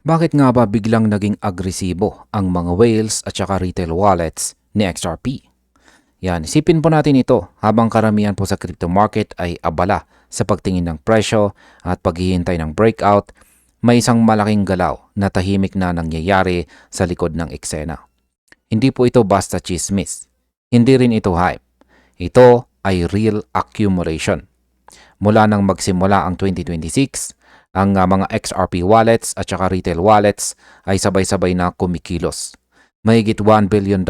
Bakit nga ba biglang naging agresibo ang mga whales at saka retail wallets ni XRP? Yan, isipin po natin ito habang karamihan po sa crypto market ay abala sa pagtingin ng presyo at paghihintay ng breakout, may isang malaking galaw na tahimik na nangyayari sa likod ng eksena. Hindi po ito basta chismis. Hindi rin ito hype. Ito ay real accumulation. Mula nang magsimula ang 2026, ang mga XRP wallets at saka retail wallets ay sabay-sabay na kumikilos. Mahigit $1 billion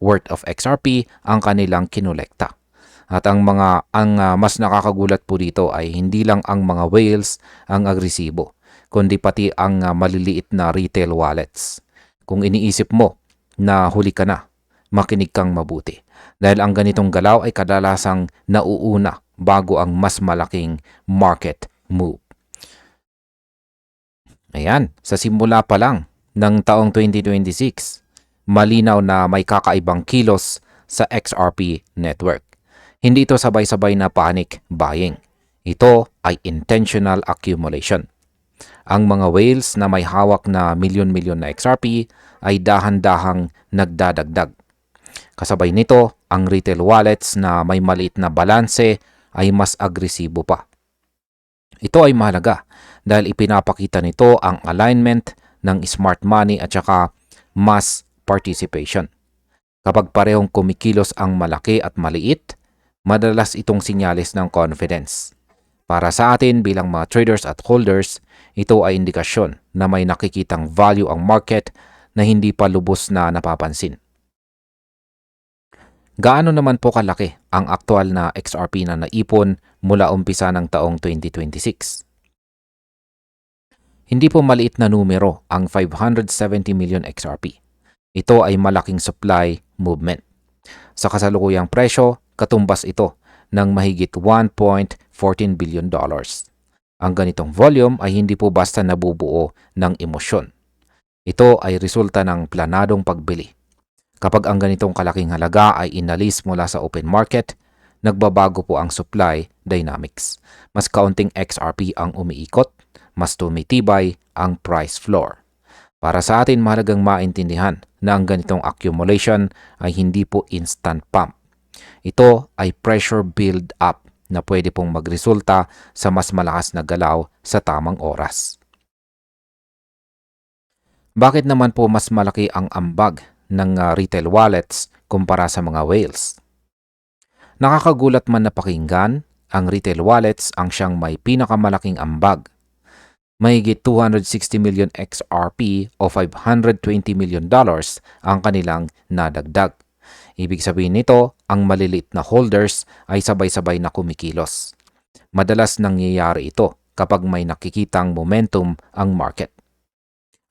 worth of XRP ang kanilang kinolekta. At ang mas nakakagulat po dito ay hindi lang ang mga whales ang agresibo, kundi pati ang maliliit na retail wallets. Kung iniisip mo na huli ka na, makinig kang mabuti. Dahil ang ganitong galaw ay kadalasang nauuna bago ang mas malaking market move. Ayan, sa simula pa lang ng taong 2026, malinaw na may kakaibang kilos sa XRP network. Hindi ito sabay-sabay na panic buying. Ito ay intentional accumulation. Ang mga whales na may hawak na milyon-milyon na XRP ay dahan-dahang nagdadagdag. Kasabay nito, ang retail wallets na may maliit na balanse ay mas agresibo pa. Ito ay mahalaga dahil ipinapakita nito ang alignment ng smart money at saka mass participation. Kapag parehong kumikilos ang malaki at maliit, madalas itong sinyalis ng confidence. Para sa atin bilang mga traders at holders, ito ay indikasyon na may nakikitang value ang market na hindi pa lubos na napapansin. Gaano naman po kalaki ang aktual na XRP na naipon mula umpisa ng taong 2026? Hindi po maliit na numero ang 570 million XRP. Ito ay malaking supply movement. Sa kasalukuyang presyo, katumbas ito ng mahigit $1.14 billion. Ang ganitong volume ay hindi po basta nabubuo ng emosyon. Ito ay resulta ng planadong pagbili. Kapag ang ganitong kalaking halaga ay inalis mula sa open market, nagbabago po ang supply dynamics. Mas kaunting XRP ang umiikot, mas tumitibay ang price floor. Para sa atin, mahalagang maintindihan na ang ganitong accumulation ay hindi po instant pump. Ito ay pressure build up na pwede pong magresulta sa mas malakas na galaw sa tamang oras. Bakit naman po mas malaki ang ambag ng retail wallets kumpara sa mga whales? Nakakagulat man na pakinggan, ang retail wallets ang siyang may pinakamalaking ambag. Mahigit 260 million XRP o $520 million ang kanilang nadagdag. Ibig sabihin nito, ang maliliit na holders ay sabay-sabay na kumikilos. Madalas nangyayari ito kapag may nakikitang momentum ang market.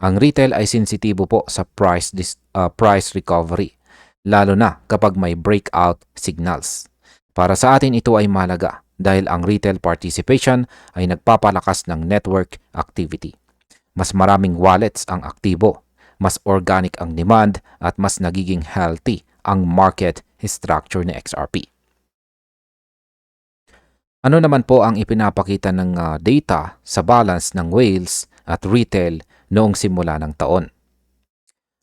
Ang retail ay sensitibo po sa price recovery, lalo na kapag may breakout signals. Para sa atin ito ay mahalaga dahil ang retail participation ay nagpapalakas ng network activity. Mas maraming wallets ang aktibo, mas organic ang demand at mas nagiging healthy ang market structure ni XRP. Ano naman po ang ipinapakita ng data sa balance ng whales at retail noong simula ng taon?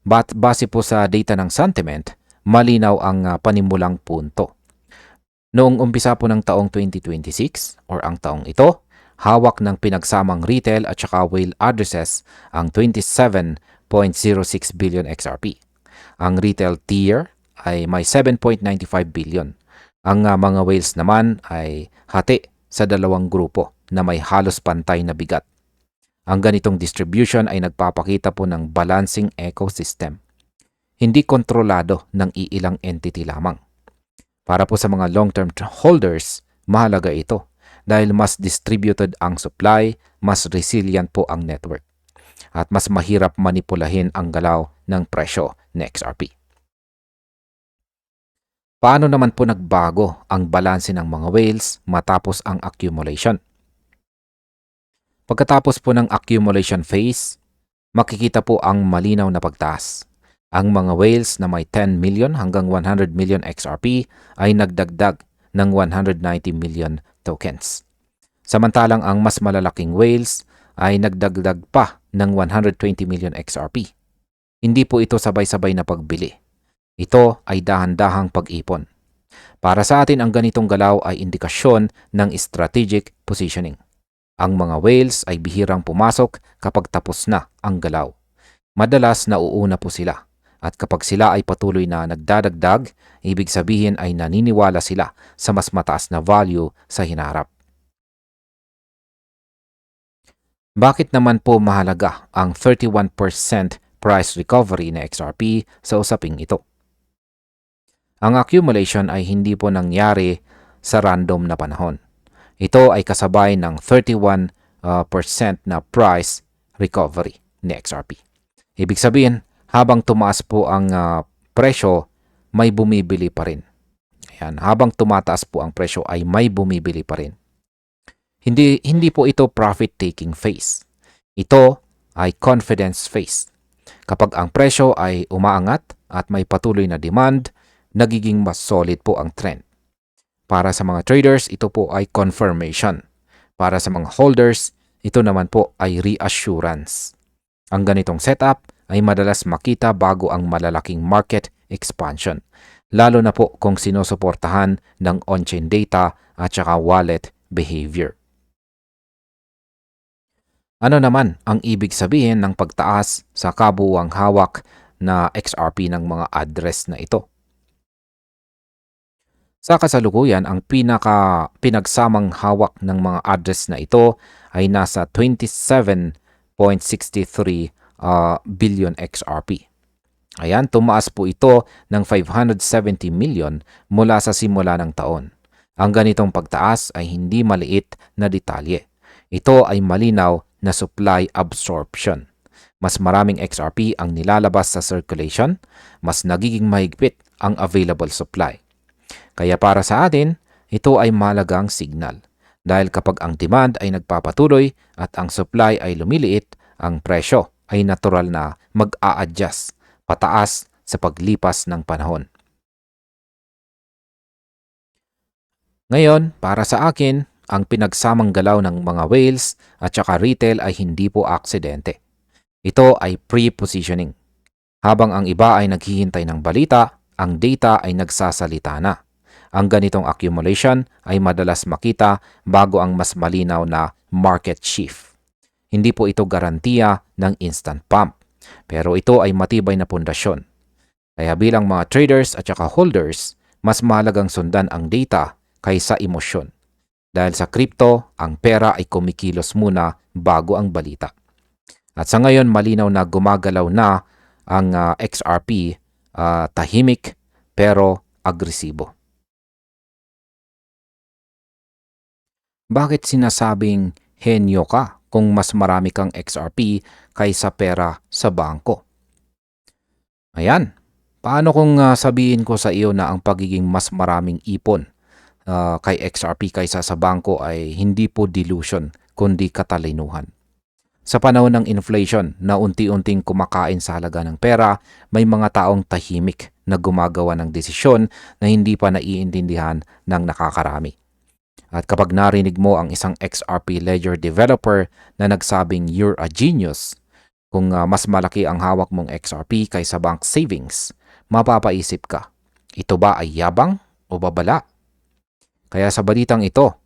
Base po sa data ng sentiment, malinaw ang panimulang punto. Noong umpisa po ng taong 2026 or ang taong ito, hawak ng pinagsamang retail at saka whale addresses ang 27.06 billion XRP. Ang retail tier ay may 7.95 billion. Ang mga whales naman ay hati sa dalawang grupo na may halos pantay na bigat. Ang ganitong distribution ay nagpapakita po ng balancing ecosystem. Hindi kontrolado ng iilang entity lamang. Para po sa mga long-term holders, mahalaga ito dahil mas distributed ang supply, mas resilient po ang network, at mas mahirap manipulahin ang galaw ng presyo ng XRP. Paano naman po nagbago ang balanse ng mga whales matapos ang accumulation? Pagkatapos po ng accumulation phase, makikita po ang malinaw na pagtaas. Ang mga whales na may 10 million hanggang 100 million XRP ay nagdagdag ng 190 million tokens. Samantalang ang mas malalaking whales ay nagdagdag pa ng 120 million XRP. Hindi po ito sabay-sabay na pagbili. Ito ay dahan-dahang pag-ipon. Para sa atin, ang ganitong galaw ay indikasyon ng strategic positioning. Ang mga whales ay bihirang pumasok kapag tapos na ang galaw. Madalas nauuna po sila. At kapag sila ay patuloy na nagdadagdag, ibig sabihin ay naniniwala sila sa mas mataas na value sa hinaharap. Bakit naman po mahalaga ang 31% price recovery na XRP sa usaping ito? Ang accumulation ay hindi po nangyari sa random na panahon. Ito ay kasabay ng 31% na price recovery ni XRP. Ibig sabihin, habang tumaas po ang presyo, may bumibili pa rin. Ayan, habang tumataas po ang presyo ay may bumibili pa rin. Hindi po ito profit-taking phase. Ito ay confidence phase. Kapag ang presyo ay umaangat at may patuloy na demand, nagiging mas solid po ang trend. Para sa mga traders, ito po ay confirmation. Para sa mga holders, ito naman po ay reassurance. Ang ganitong setup ay madalas makita bago ang malalaking market expansion, lalo na po kung sinusuportahan ng on-chain data at saka wallet behavior. Ano naman ang ibig sabihin ng pagtaas sa kabuuang hawak na XRP ng mga address na ito? Sa kasalukuyan, ang pinagsamang hawak ng mga address na ito ay nasa 27.63 billion XRP. Ayan, tumaas po ito ng 570 million mula sa simula ng taon. Ang ganitong pagtaas ay hindi maliit na detalye. Ito ay malinaw na supply absorption. Mas maraming XRP ang nilalabas sa circulation, mas nagiging mahigpit ang available supply. Kaya para sa atin, ito ay mahalagang signal. Dahil kapag ang demand ay nagpapatuloy at ang supply ay lumiliit, ang presyo ay natural na mag-a-adjust pataas sa paglipas ng panahon. Ngayon, para sa akin, ang pinagsamang galaw ng mga whales at saka retail ay hindi po aksidente. Ito ay pre-positioning. Habang ang iba ay naghihintay ng balita, ang data ay nagsasalita na. Ang ganitong accumulation ay madalas makita bago ang mas malinaw na market shift. Hindi po ito garantiya ng instant pump, pero ito ay matibay na pundasyon. Kaya bilang mga traders at saka holders, mas mahalagang sundan ang data kaysa emosyon. Dahil sa crypto, ang pera ay kumikilos muna bago ang balita. At sa ngayon, malinaw na gumagalaw na ang XRP, tahimik pero agresibo. Bakit sinasabing henyo ka kung mas marami kang XRP kaysa pera sa bangko? Ayan, paano kung sabihin ko sa iyo na ang pagiging mas maraming ipon kay XRP kaysa sa bangko ay hindi po delusion kundi katalinuhan? Sa panahon ng inflation na unti-unting kumakain sa halaga ng pera, may mga taong tahimik na gumagawa ng desisyon na hindi pa naiintindihan ng nakakarami. At kapag narinig mo ang isang XRP ledger developer na nagsabing you're a genius, kung mas malaki ang hawak mong XRP kaysa bank savings, mapapaisip ka, ito ba ay yabang o babala? Kaya sa balitang ito,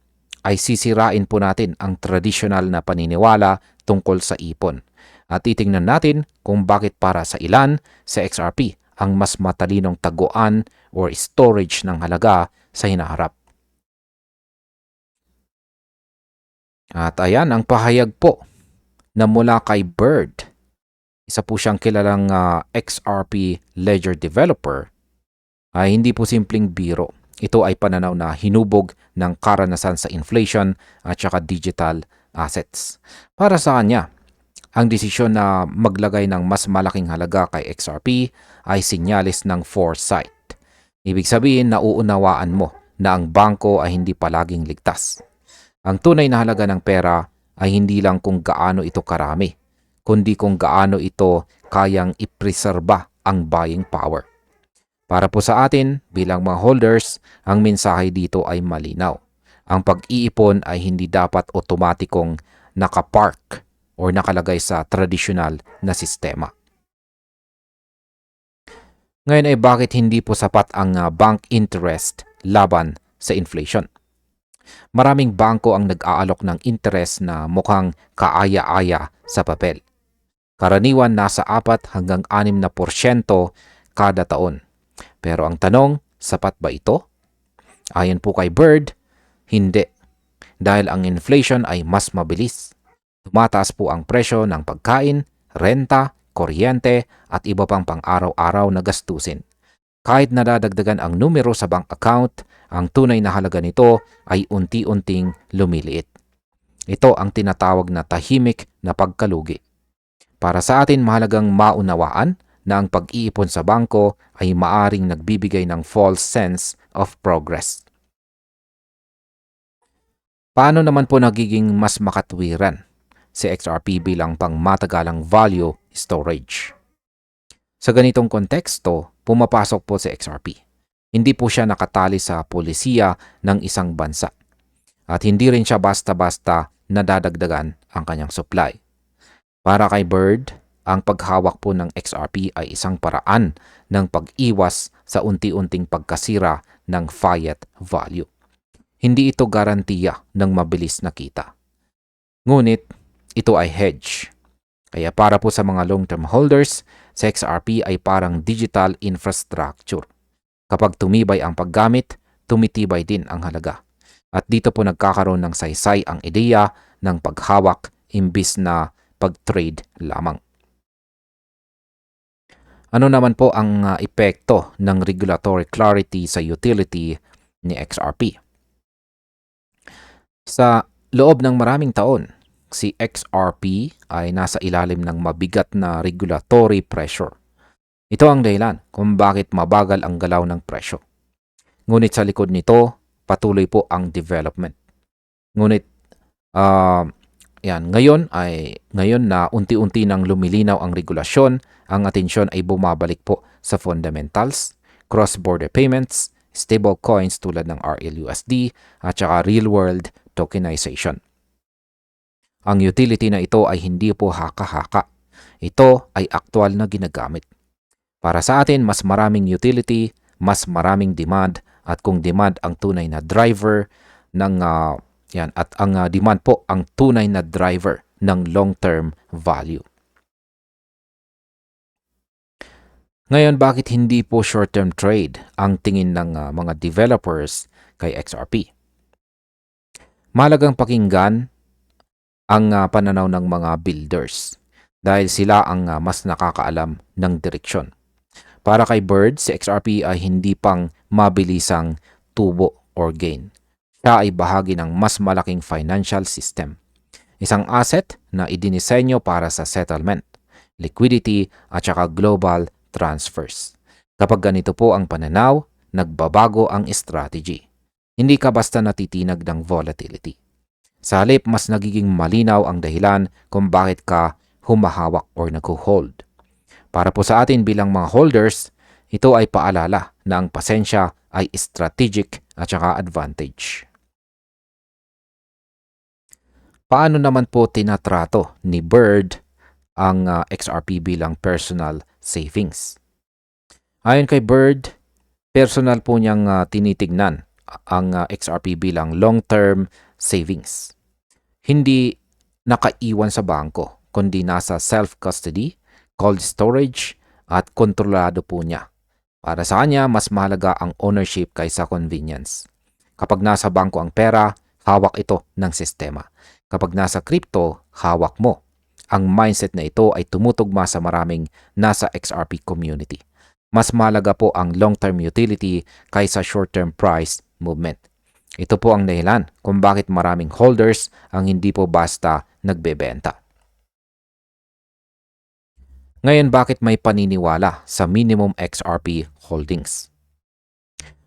ay sisirain po natin ang tradisyonal na paniniwala tungkol sa ipon. At titingnan natin kung bakit para sa ilan sa XRP ang mas matalinong taguan or storage ng halaga sa hinaharap. At ayan ang pahayag po na mula kay Bird. Isa po siyang kilalang XRP ledger developer. Ay hindi po simpleng biro. Ito ay pananaw na hinubog ng karanasan sa inflation at saka digital assets. Para sa kanya, ang desisyon na maglagay ng mas malaking halaga kay XRP ay sinyalis ng foresight. Ibig sabihin na uunawaan mo na ang bangko ay hindi palaging ligtas. Ang tunay na halaga ng pera ay hindi lang kung gaano ito karami, kundi kung gaano ito kayang ipreserba ang buying power. Para po sa atin, bilang mga holders, ang mensahe dito ay malinaw. Ang pag-iipon ay hindi dapat otomatikong nakapark or nakalagay sa tradisyonal na sistema. Ngayon ay bakit hindi po sapat ang bank interest laban sa inflation? Maraming bangko ang nag-aalok ng interest na mukhang kaaya-aya sa papel. Karaniwan nasa 4 hanggang 6% kada taon. Pero ang tanong, sapat ba ito? Ayon po kay Bird, hindi. Dahil ang inflation ay mas mabilis. Tumataas po ang presyo ng pagkain, renta, kuryente at iba pang pang-araw-araw na gastusin. Kahit nadadagdagan ang numero sa bank account, ang tunay na halaga nito ay unti-unting lumiliit. Ito ang tinatawag na tahimik na pagkalugi. Para sa atin, mahalagang maunawaan na ang pag-iipon sa bangko ay maaring nagbibigay ng false sense of progress. Paano naman po nagiging mas makatwiran si XRP bilang pangmatagalang value storage? Sa ganitong konteksto, pumapasok po si XRP. Hindi po siya nakatali sa polisiya ng isang bansa. At hindi rin siya basta-basta nadadagdagan ang kanyang supply. Para kay Bird, ang paghawak po ng XRP ay isang paraan ng pag-iwas sa unti-unting pagkasira ng fiat value. Hindi ito garantiya ng mabilis na kita. Ngunit, ito ay hedge. Kaya para po sa mga long-term holders, sa XRP ay parang digital infrastructure. Kapag tumibay ang paggamit, tumitibay din ang halaga. At dito po nagkakaroon ng saysay ang ideya ng paghawak imbis na pag-trade lamang. Ano naman po ang epekto ng regulatory clarity sa utility ni XRP? Sa loob ng maraming taon, si XRP ay nasa ilalim ng mabigat na regulatory pressure. Ito ang dahilan kung bakit mabagal ang galaw ng presyo. Ngunit sa likod nito, patuloy po ang development. Ngunit ngayon na unti-unti nang lumilinaw ang regulasyon, ang atensyon ay bumabalik po sa fundamentals, cross-border payments, stable coins tulad ng RLUSD at saka real-world tokenization. Ang utility na ito ay hindi po haka-haka. Ito ay aktual na ginagamit. Para sa atin, mas maraming utility, mas maraming demand, at kung demand ang tunay na driver ng demand po ang tunay na driver ng long-term value. Ngayon, bakit hindi po short-term trade ang tingin ng mga developers kay XRP? Mahalagang pakinggan ang pananaw ng mga builders dahil sila ang mas nakakaalam ng direksyon. Para kay Bird, si XRP ay hindi pang mabilisang tubo or gain. Siya ay bahagi ng mas malaking financial system. Isang asset na idinisenyo para sa settlement, liquidity at saka global transfers. Kapag ganito po ang pananaw, nagbabago ang strategy. Hindi ka basta natitinag ng volatility. Sa halip, mas nagiging malinaw ang dahilan kung bakit ka humahawak or nag-hold. Para po sa atin bilang mga holders, ito ay paalala na ang pasensya ay strategic at saka advantage. Paano naman po tinatrato ni Bird ang XRP bilang personal savings? Ayon kay Bird, personal po niyang tinitignan ang XRP bilang long-term savings. Hindi nakaiwan sa bangko, kundi nasa self-custody, cold storage, at kontrolado po niya. Para sa kanya, mas mahalaga ang ownership kaysa convenience. Kapag nasa bangko ang pera, hawak ito ng sistema. Kapag nasa crypto, hawak mo. Ang mindset na ito ay tumutugma sa maraming nasa XRP community. Mas mahalaga po ang long-term utility kaysa short-term price movement. Ito po ang dahilan kung bakit maraming holders ang hindi po basta nagbebenta. Ngayon, bakit may paniniwala sa minimum XRP holdings?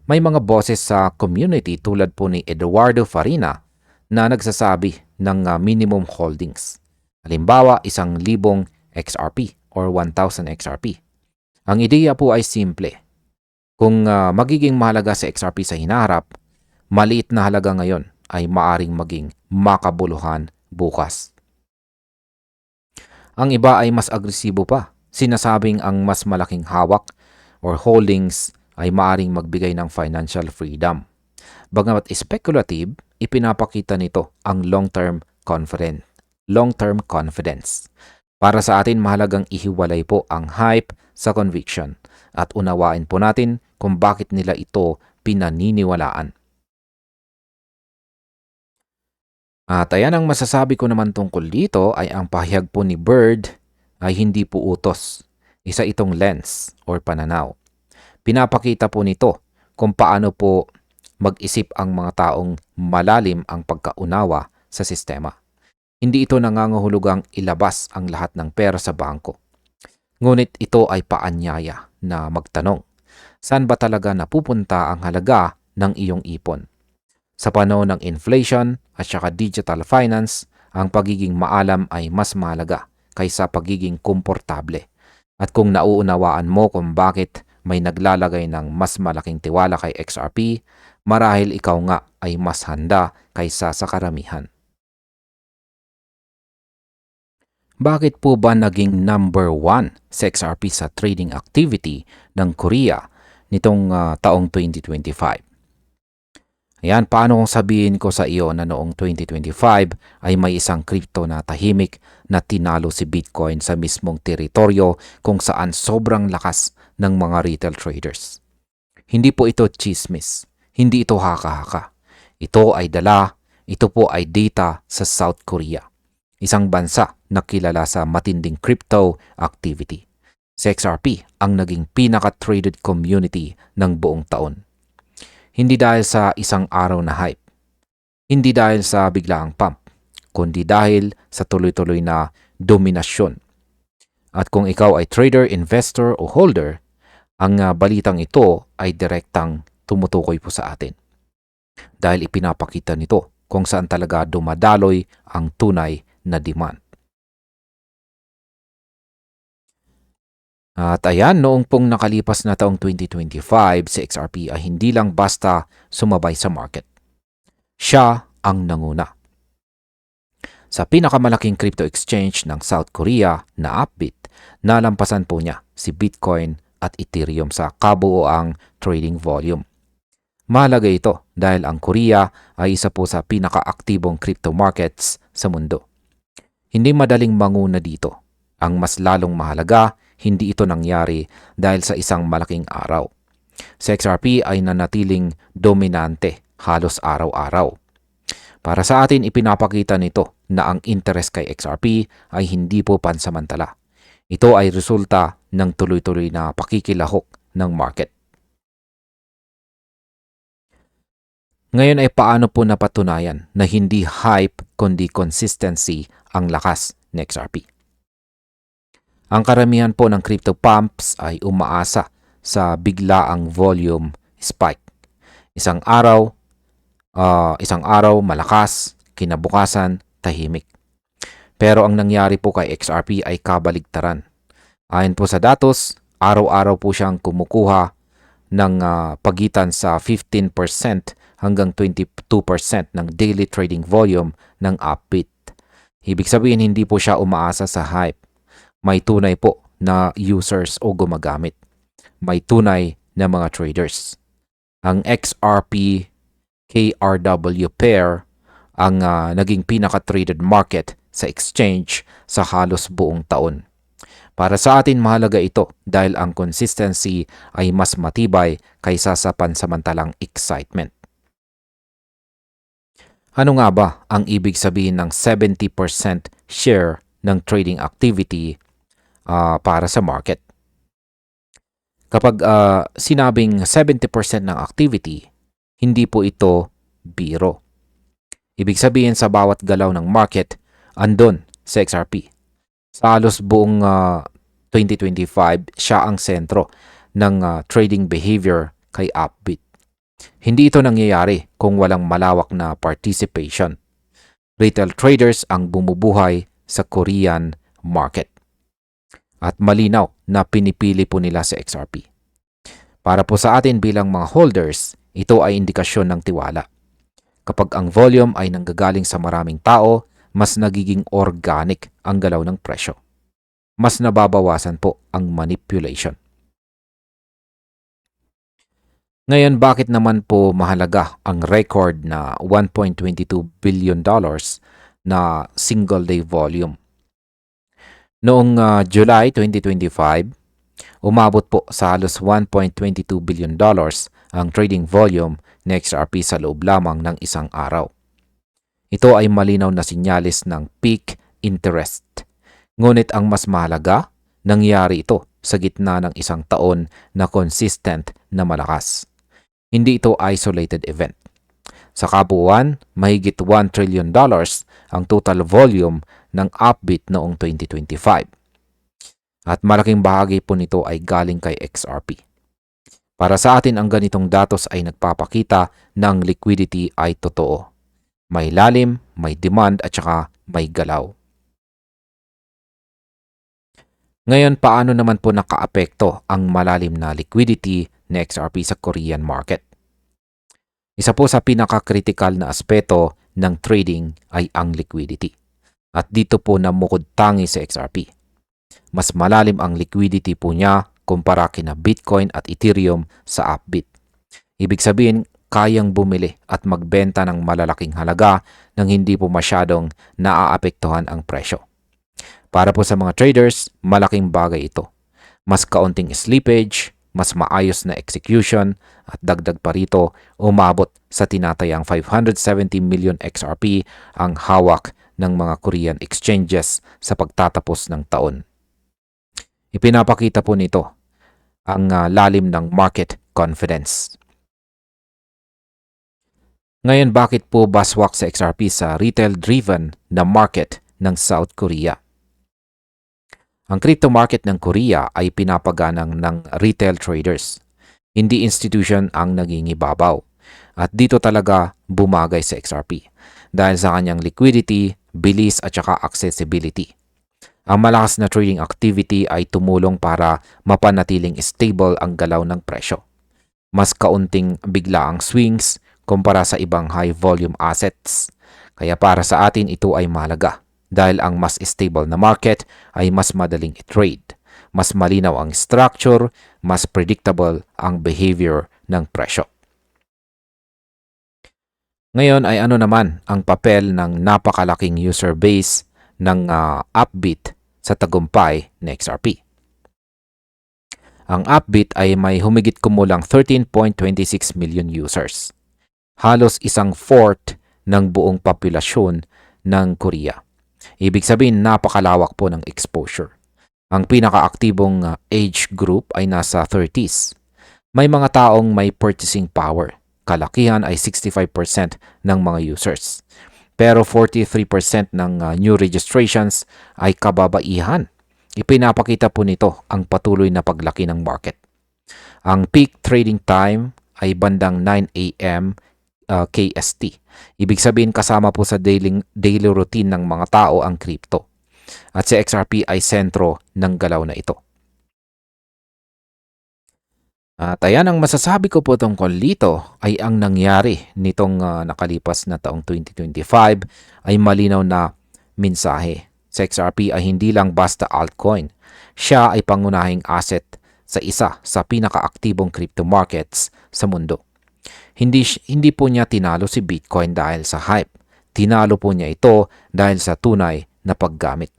May mga boses sa community tulad po ni Eduardo Farina na nagsasabi ng minimum holdings. Halimbawa, 1,000 XRP or 1,000 XRP. Ang ideya po ay simple. Kung magiging mahalaga sa XRP sa hinaharap, maliit na halaga ngayon ay maaring maging makabuluhan bukas. Ang iba ay mas agresibo pa. Sinasabing ang mas malaking hawak or holdings ay maaring magbigay ng financial freedom. Bagamat speculative, ipinapakita nito ang long-term confidence. Para sa atin, mahalagang ihiwalay po ang hype sa conviction at unawain po natin kung bakit nila ito pinaniniwalaan. At ayan, ang masasabi ko naman tungkol dito ay ang pahayag po ni Bird ay hindi po utos. Isa itong lens or pananaw. Pinapakita po nito kung paano po mag-isip ang mga taong malalim ang pagkaunawa sa sistema. Hindi ito nangangahulugang ilabas ang lahat ng pera sa bangko. Ngunit ito ay paanyaya na magtanong, saan ba talaga napupunta ang halaga ng iyong ipon? Sa panahon ng inflation at saka digital finance, ang pagiging maalam ay mas mahalaga kaysa pagiging komportable. At kung nauunawaan mo kung bakit may naglalagay ng mas malaking tiwala kay XRP, marahil ikaw nga ay mas handa kaysa sa karamihan. Bakit po ba naging number 1 sa XRP sa trading activity ng Korea nitong taong 2025? Ayan, paano kung sabihin ko sa iyo na noong 2025 ay may isang crypto na tahimik na tinalo si Bitcoin sa mismong teritoryo kung saan sobrang lakas ng mga retail traders. Hindi po ito chismis, hindi ito haka-haka. Ito po ay data sa South Korea, isang bansa na kilala sa matinding crypto activity. Si XRP ang naging pinaka-traded community ng buong taon. Hindi dahil sa isang araw na hype, hindi dahil sa biglaang pump, kundi dahil sa tuloy-tuloy na dominasyon. At kung ikaw ay trader, investor o holder, ang balitang ito ay direktang tumutukoy po sa atin. Dahil ipinapakita nito kung saan talaga dumadaloy ang tunay na demand. At ayan, noong pong nakalipas na taong 2025, si XRP ay hindi lang basta sumabay sa market. Siya ang nanguna. Sa pinakamalaking crypto exchange ng South Korea na Upbit, nalampasan po niya si Bitcoin at Ethereum sa kabuoang trading volume. Mahalaga ito dahil ang Korea ay isa po sa pinakaaktibong crypto markets sa mundo. Hindi madaling manguna dito. Ang mas lalong mahalaga, hindi ito nangyari dahil sa isang malaking araw. Si XRP ay nanatiling dominante halos araw-araw. Para sa atin, ipinapakita nito na ang interest kay XRP ay hindi po pansamantala. Ito ay resulta ng tuloy-tuloy na pakikilahok ng market. Ngayon ay paano po napatunayan na hindi hype kundi consistency ang lakas ni XRP? Ang karamihan po ng crypto pumps ay umaasa sa biglaang volume spike. Isang araw malakas, kinabukasan tahimik. Pero ang nangyari po kay XRP ay kabaligtaran. Ayon po sa datos, araw-araw po siyang kumukuha ng pagitan sa 15% hanggang 22% ng daily trading volume ng Upbit. Ibig sabihin, hindi po siya umaasa sa hype. May tunay po na users o gumagamit. May tunay na mga traders. Ang XRP KRW pair ang naging pinaka-traded market sa exchange sa halos buong taon. Para sa atin, mahalaga ito dahil ang consistency ay mas matibay kaysa sa pansamantalang excitement. Ano nga ba ang ibig sabihin ng 70% share ng trading activity para sa market? Kapag sinabing 70% ng activity, hindi po ito biro. Ibig sabihin sa bawat galaw ng market, andon sa XRP. Sa halos buong 2025, siya ang sentro ng trading behavior kay Upbit. Hindi ito nangyayari kung walang malawak na participation. Retail traders ang bumubuhay sa Korean market. At malinaw na pinipili po nila sa XRP. Para po sa atin bilang mga holders, ito ay indikasyon ng tiwala. Kapag ang volume ay nanggagaling sa maraming tao, mas nagiging organic ang galaw ng presyo. mas nababawasan po ang manipulation. Ngayon, bakit naman po mahalaga ang record na $1.22 billion na single-day volume? Noong July 2025, umabot po sa halos $1.22 billion ang trading volume ng XRP sa loob lamang ng isang araw. Ito ay malinaw na sinyalis ng peak interest. Ngunit ang mas mahalaga, nangyari ito sa gitna ng isang taon na consistent na malakas. Hindi ito isolated event. Sa kabuuan, mahigit $1 trillion ang total volume ng Upbit noong 2025. At malaking bahagi po nito ay galing kay XRP. Para sa atin, ang ganitong datos ay nagpapakita ng liquidity ay totoo. May lalim, may demand at saka may galaw. Ngayon, paano naman po nakaapekto ang malalim na liquidity ng XRP sa Korean market? Isa po sa pinaka-critical na aspeto ng trading ay ang liquidity. At dito po namukod tangi sa XRP. Mas malalim ang liquidity po niya kumpara kina Bitcoin at Ethereum sa Upbit. Ibig sabihin, kayang bumili at magbenta ng malalaking halaga nang hindi po masyadong naaapektuhan ang presyo. Para po sa mga traders, malaking bagay ito. Mas kaunting slippage, mas maayos na execution at dagdag pa rito, umabot sa tinatayang 570 million XRP ang hawak ng mga Korean exchanges sa pagtatapos ng taon. Ipinapakita po nito ang lalim ng market confidence. Ngayon, bakit po baswak sa XRP sa retail-driven na market ng South Korea? Ang crypto market ng Korea ay pinapaganang ng retail traders. Hindi institution ang nangingibabaw. At dito talaga bumagay sa XRP dahil sa kanyang liquidity, bilis at saka accessibility. Ang malakas na trading activity ay tumulong para mapanatiling stable ang galaw ng presyo. Mas kaunting biglaang swings kumpara sa ibang high volume assets. Kaya para sa atin ito ay mahalaga. Dahil ang mas stable na market ay mas madaling i-trade. Mas malinaw ang structure, mas predictable ang behavior ng presyo. Ngayon ay ano naman ang papel ng napakalaking user base ng Upbit sa tagumpay ng XRP? Ang Upbit ay may humigit kumulang 13.26 million users. Halos 1/4 ng buong populasyon ng Korea. Ibig sabihin, napakalawak po ng exposure. Ang pinakaaktibong age group ay nasa 30s. May mga taong may purchasing power. Kalakihan ay 65% ng mga users. Pero 43% ng new registrations ay kababaihan. Ipinapakita po nito ang patuloy na paglaki ng market. Ang peak trading time ay bandang 9 a.m. KST. Ibig sabihin kasama po sa daily routine ng mga tao ang crypto. At si XRP ay sentro ng galaw na ito. At ayan ang masasabi ko po tungkol dito ay ang nangyari nitong nakalipas na taong 2025 ay malinaw na mensahe. Si XRP ay hindi lang basta altcoin. Siya ay pangunahing asset sa isa sa pinakaaktibong crypto markets sa mundo. Hindi po niya tinalo si Bitcoin dahil sa hype. Tinalo po niya ito dahil sa tunay na paggamit.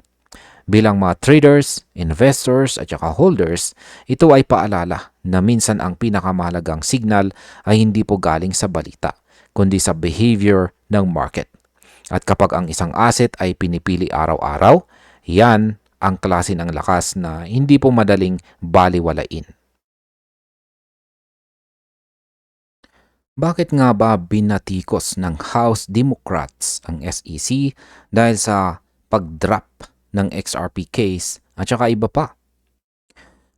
Bilang mga traders, investors at saka holders, ito ay paalala na minsan ang pinakamahalagang signal ay hindi po galing sa balita, kundi sa behavior ng market. At kapag ang isang asset ay pinipili araw-araw, yan ang klase ng lakas na hindi po madaling baliwalain. Bakit nga ba binatikos ng House Democrats ang SEC dahil sa pag-drop ng XRP case at saka iba pa?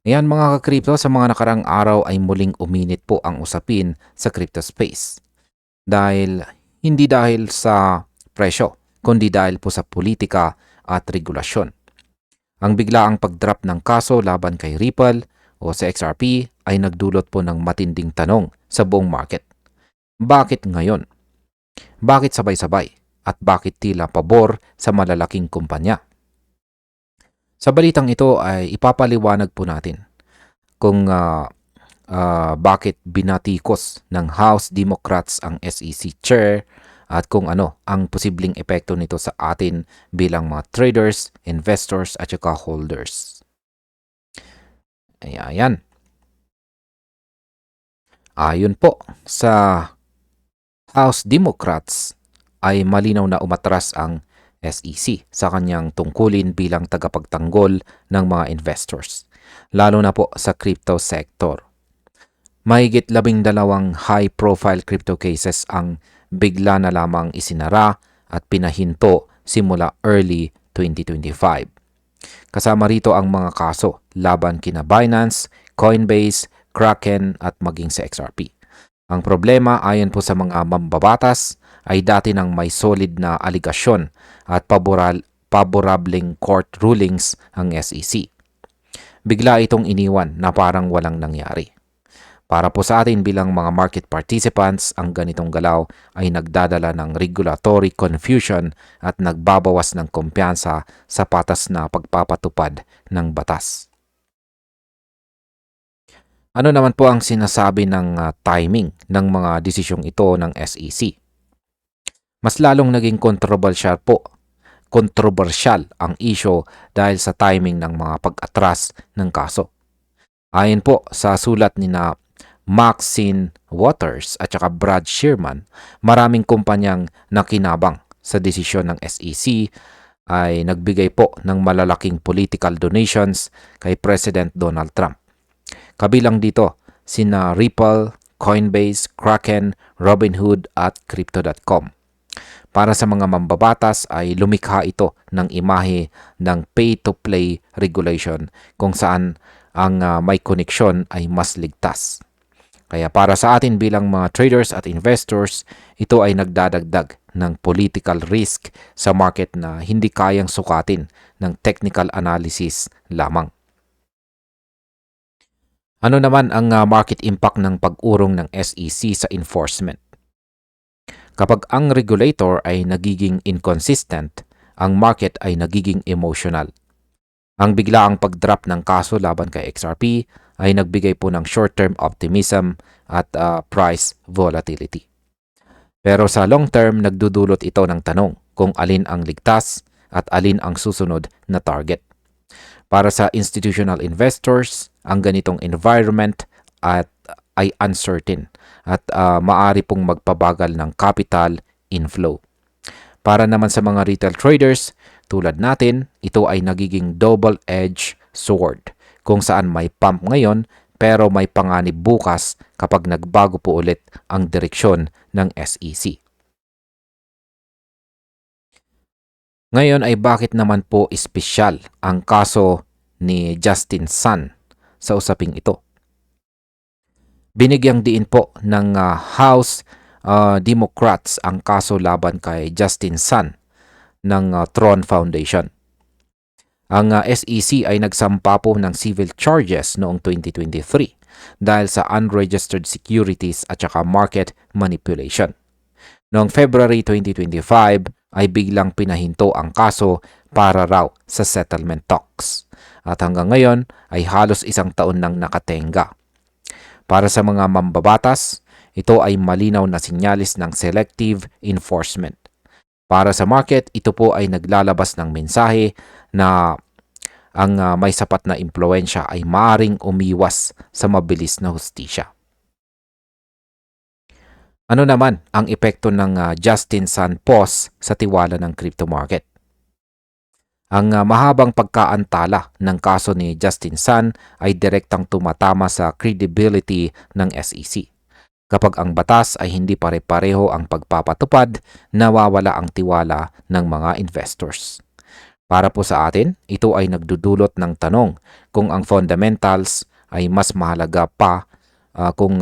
Ayan mga ka-crypto, sa mga nakarang araw ay muling uminit po ang usapin sa crypto space. Hindi dahil sa presyo, kundi dahil po sa politika at regulasyon. Ang biglaang pag-drop ng kaso laban kay Ripple o sa XRP ay nagdulot po ng matinding tanong sa buong market. Bakit ngayon? Bakit sabay-sabay? At bakit tila pabor sa malalaking kumpanya? Sa balitang ito ay ipapaliwanag po natin kung bakit binatikos ng House Democrats ang SEC Chair at kung ano ang posibleng epekto nito sa atin bilang mga traders, investors at saka holders. Ayan. Ayon po sa House Democrats ay malinaw na umatras ang SEC sa kanyang tungkulin bilang tagapagtanggol ng mga investors, lalo na po sa crypto sector. Mahigit 12 high-profile crypto cases ang bigla na lamang isinara at pinahinto simula early 2025. Kasama rito ang mga kaso laban kina Binance, Coinbase, Kraken at maging sa XRP. Ang problema ayon po sa mga mambabatas ay dati nang may solid na aligasyon at paborableng court rulings ang SEC. Bigla itong iniwan na parang walang nangyari. Para po sa atin bilang mga market participants, ang ganitong galaw ay nagdadala ng regulatory confusion at nagbabawas ng kumpiyansa sa patas na pagpapatupad ng batas. Ano naman po ang sinasabi ng timing ng mga desisyong ito ng SEC? Mas lalong naging kontrobersyal ang issue dahil sa timing ng mga pag-atras ng kaso. Ayon po sa sulat ni na Maxine Waters at saka Brad Sherman, maraming kumpanyang nakinabang sa desisyon ng SEC ay nagbigay po ng malalaking political donations kay President Donald Trump. Kabilang dito sina Ripple, Coinbase, Kraken, Robinhood at Crypto.com. Para sa mga mambabatas ay lumikha ito ng imahe ng pay-to-play regulation kung saan ang may koneksyon ay mas ligtas. Kaya para sa atin bilang mga traders at investors, ito ay nagdadagdag ng political risk sa market na hindi kayang sukatin ng technical analysis lamang. Ano naman ang market impact ng pag-urong ng SEC sa enforcement? Kapag ang regulator ay nagiging inconsistent, ang market ay nagiging emotional. Ang biglaang pag-drop ng kaso laban kay XRP ay nagbigay po ng short-term optimism at price volatility. Pero sa long term, nagdudulot ito ng tanong kung alin ang ligtas at alin ang susunod na target. Para sa institutional investors, ang ganitong environment ay uncertain at maari pong magpabagal ng capital inflow. Para naman sa mga retail traders, tulad natin, ito ay nagiging double-edged sword kung saan may pump ngayon pero may panganib bukas kapag nagbago po ulit ang direksyon ng SEC. Ngayon ay bakit naman po espesyal ang kaso ni Justin Sun sa usaping ito? Binigyang diin po ng House Democrats ang kaso laban kay Justin Sun ng Tron Foundation. Ang SEC ay nagsampa po ng civil charges noong 2023 dahil sa unregistered securities at saka market manipulation. Noong February 2025 ay biglang pinahinto ang kaso para raw sa settlement talks. At hanggang ngayon ay halos isang taon nang nakatenga. Para sa mga mambabatas, ito ay malinaw na sinyalis ng selective enforcement. Para sa market, ito po ay naglalabas ng mensahe na ang may sapat na impluwensya ay maaring umiwas sa mabilis na hustisya. Ano naman ang epekto ng Justin Sun pause sa tiwala ng crypto market? Ang mahabang pagkaantala ng kaso ni Justin Sun ay direktang tumatama sa credibility ng SEC. Kapag ang batas ay hindi pare-pareho ang pagpapatupad, nawawala ang tiwala ng mga investors. Para po sa atin, ito ay nagdudulot ng tanong kung ang fundamentals ay mas mahalaga pa kung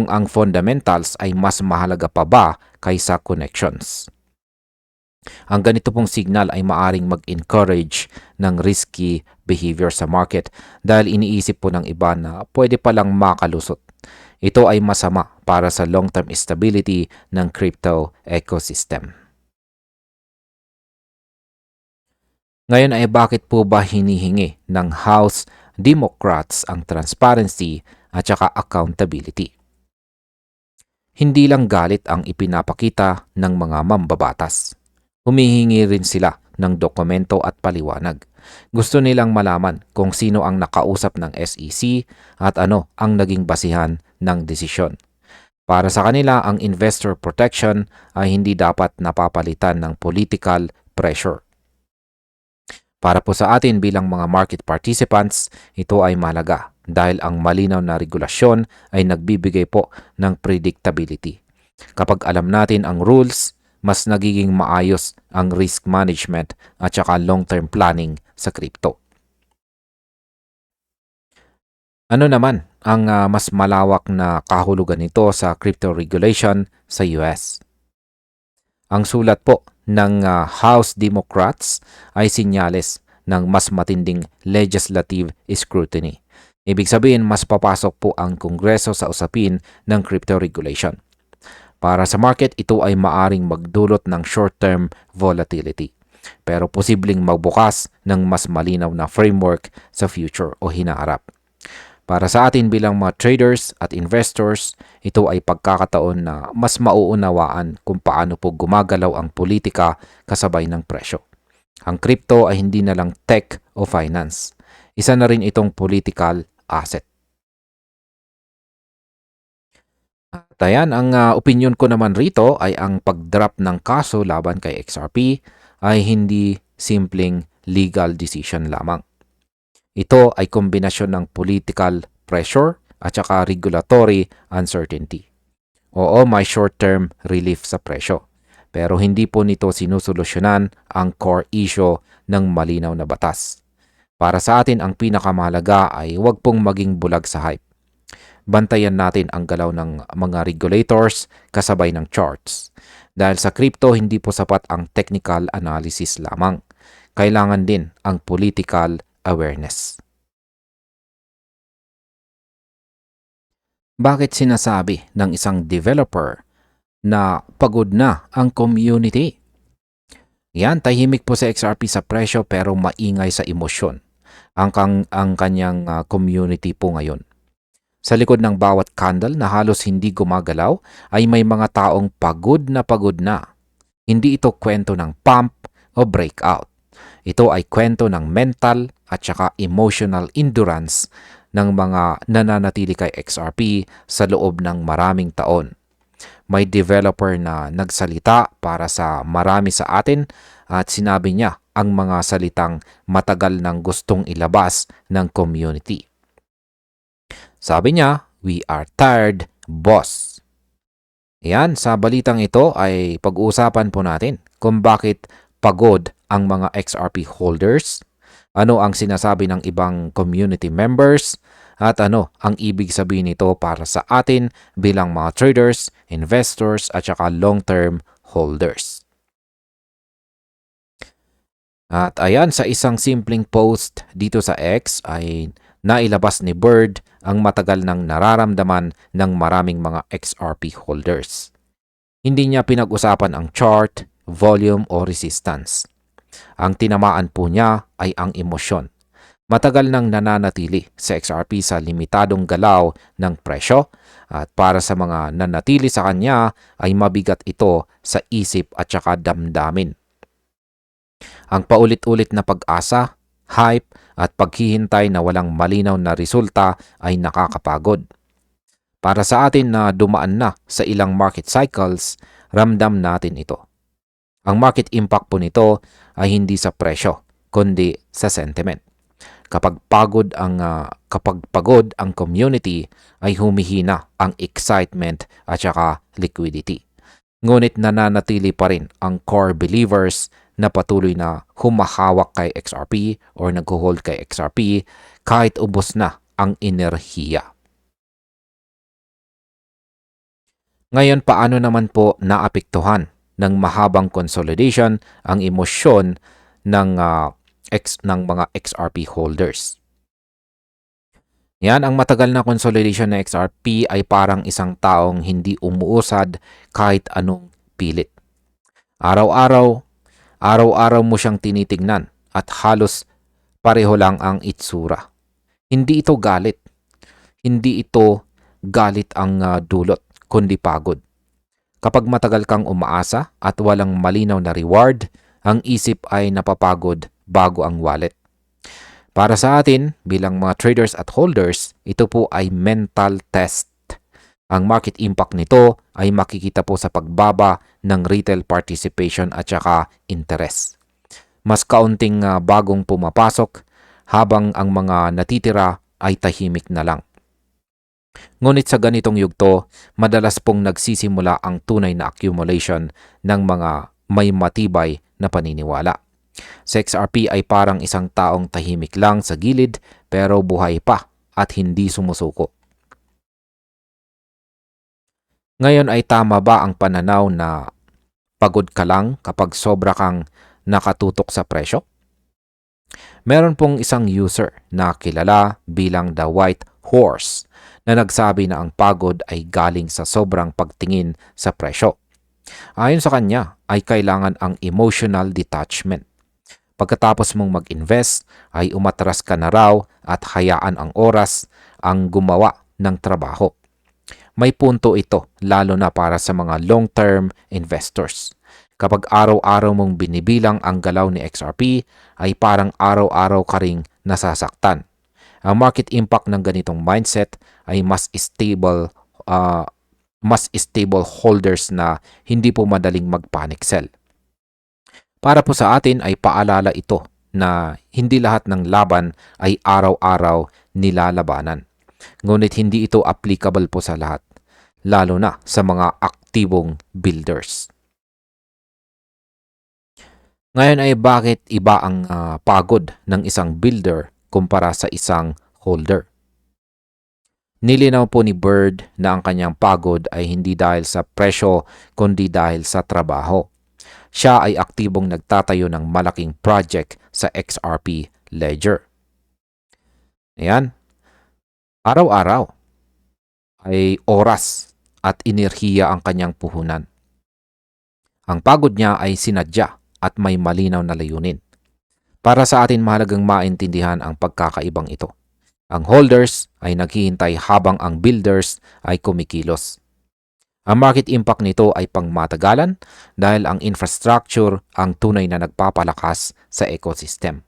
ang fundamentals ay mas mahalaga pa ba kaysa connections. Ang ganito pong signal ay maaring mag-encourage ng risky behavior sa market dahil iniisip po ng iba na pwede palang makalusot. Ito ay masama para sa long-term stability ng crypto ecosystem. Ngayon ay bakit po ba hinihingi ng House Democrats ang transparency at saka accountability? Hindi lang galit ang ipinapakita ng mga mambabatas. Humihingi rin sila ng dokumento at paliwanag. Gusto nilang malaman kung sino ang nakausap ng SEC at ano ang naging basihan ng desisyon. Para sa kanila, ang investor protection ay hindi dapat napapalitan ng political pressure. Para po sa atin bilang mga market participants, ito ay mahalaga dahil ang malinaw na regulasyon ay nagbibigay po ng predictability. Kapag alam natin ang rules, mas nagiging maayos ang risk management at saka long-term planning sa crypto. Ano naman ang mas malawak na kahulugan nito sa crypto regulation sa US? Ang sulat po ng House Democrats ay sinyales ng mas matinding legislative scrutiny. Ibig sabihin, mas papasok po ang Kongreso sa usapin ng crypto regulation. Para sa market, ito ay maaring magdulot ng short-term volatility, pero posibleng magbukas ng mas malinaw na framework sa future o hinaharap. Para sa atin bilang mga traders at investors, ito ay pagkakataon na mas mauunawaan kung paano po gumagalaw ang politika kasabay ng presyo. Ang crypto ay hindi na lang tech o finance. Isa na rin itong political asset. At ayan, ang opinion ko naman rito ay ang pag-drop ng kaso laban kay XRP ay hindi simpleng legal decision lamang. Ito ay kombinasyon ng political pressure at saka regulatory uncertainty. Oo, may short-term relief sa presyo, pero hindi po nito sinusolusyonan ang core issue ng malinaw na batas. Para sa atin, ang pinakamahalaga ay huwag pong maging bulag sa hype. Bantayan natin ang galaw ng mga regulators kasabay ng charts. Dahil sa crypto, hindi po sapat ang technical analysis lamang. Kailangan din ang political awareness. Bakit sinasabi ng isang developer na pagod na ang community? Yan, tahimik po sa XRP sa presyo pero maingay sa emosyon ang kanyang community po ngayon. Sa likod ng bawat candle na halos hindi gumagalaw ay may mga taong pagod na pagod na. Hindi ito kwento ng pump o breakout. Ito ay kwento ng mental at saka emotional endurance ng mga nananatili kay XRP sa loob ng maraming taon. May developer na nagsalita para sa marami sa atin at sinabi niya ang mga salitang matagal nang gustong ilabas ng community. Sabi niya, "We are tired, boss." Yan, sa balitang ito ay pag-uusapan po natin kung bakit pagod ang mga XRP holders, ano ang sinasabi ng ibang community members, at ano ang ibig sabihin nito para sa atin bilang mga traders, investors, at saka long-term holders. At ayan, sa isang simpleng post dito sa X ay nailabas ni Bird ang matagal nang nararamdaman ng maraming mga XRP holders. Hindi niya pinag-usapan ang chart, volume o resistance. Ang tinamaan po niya ay ang emosyon. Matagal nang nananatili sa XRP sa limitadong galaw ng presyo at para sa mga nanatili sa kanya ay mabigat ito sa isip at saka damdamin. Ang paulit-ulit na pag-asa, hype at paghihintay na walang malinaw na resulta ay nakakapagod. Para sa atin na dumaan na sa ilang market cycles, ramdam natin ito. Ang market impact po nito ay hindi sa presyo, kundi sa sentiment. Kapag pagod ang community, ay humihina ang excitement at saka liquidity. Ngunit nananatili pa rin ang core believers na patuloy na humahawak kay XRP or nag-hold kay XRP kahit ubos na ang enerhiya. Ngayon, paano naman po naapektuhan ng mahabang consolidation ang emosyon ng mga XRP holders? Yan, ang matagal na consolidation ng XRP ay parang isang taong hindi umuusad kahit anong pilit. Araw-araw mo siyang tinitignan at halos pareho lang ang itsura. Hindi ito galit. Hindi ito galit ang dulot, kundi pagod. Kapag matagal kang umaasa at walang malinaw na reward, ang isip ay napapagod bago ang wallet. Para sa atin, bilang mga traders at holders, ito po ay mental test. Ang market impact nito ay makikita po sa pagbaba ng retail participation at saka interest. Mas kaunting bagong pumapasok habang ang mga natitira ay tahimik na lang. Ngunit sa ganitong yugto, madalas pong nagsisimula ang tunay na accumulation ng mga may matibay na paniniwala. Sa XRP ay parang isang taong tahimik lang sa gilid pero buhay pa at hindi sumusuko. Ngayon ay tama ba ang pananaw na pagod ka lang kapag sobra kang nakatutok sa presyo? Meron pong isang user na kilala bilang The White Horse na nagsabi na ang pagod ay galing sa sobrang pagtingin sa presyo. Ayon sa kanya ay kailangan ang emotional detachment. Pagkatapos mong mag-invest ay umatras ka na raw at hayaan ang oras ang gumawa ng trabaho. May punto ito lalo na para sa mga long-term investors. Kapag araw-araw mong binibilang ang galaw ni XRP ay parang araw-araw ka ring nasasaktan. Ang market impact ng ganitong mindset ay mas stable holders na hindi po madaling mag-panic sell. Para po sa atin ay paalala ito na hindi lahat ng laban ay araw-araw nilalabanan. Ngunit hindi ito applicable po sa lahat, lalo na sa mga aktibong builders. Ngayon ay bakit iba ang pagod ng isang builder kumpara sa isang holder? Nilinaw po ni Bird na ang kanyang pagod ay hindi dahil sa presyo kundi dahil sa trabaho. Siya ay aktibong nagtatayo ng malaking project sa XRP Ledger. Ayan. Araw-araw ay oras at enerhiya ang kanyang puhunan. Ang pagod niya ay sinadya at may malinaw na layunin. Para sa atin mahalagang maintindihan ang pagkakaibang ito. Ang holders ay naghihintay habang ang builders ay kumikilos. Ang market impact nito ay pangmatagalan dahil ang infrastructure ang tunay na nagpapalakas sa ecosystem.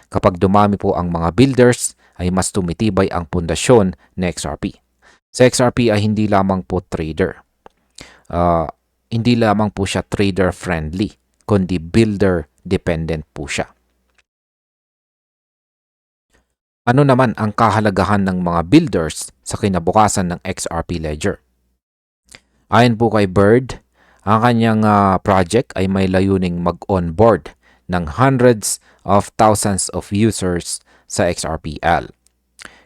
Kapag dumami po ang mga builders, ay mas tumitibay ang pundasyon ng XRP. Sa XRP ay hindi lamang po trader. Hindi lamang po siya trader-friendly, kundi builder-dependent po siya. Ano naman ang kahalagahan ng mga builders sa kinabukasan ng XRP Ledger? Ayon po kay Bird, ang kanyang project ay may layuning mag-onboard ng hundreds of thousands of users sa XRPL.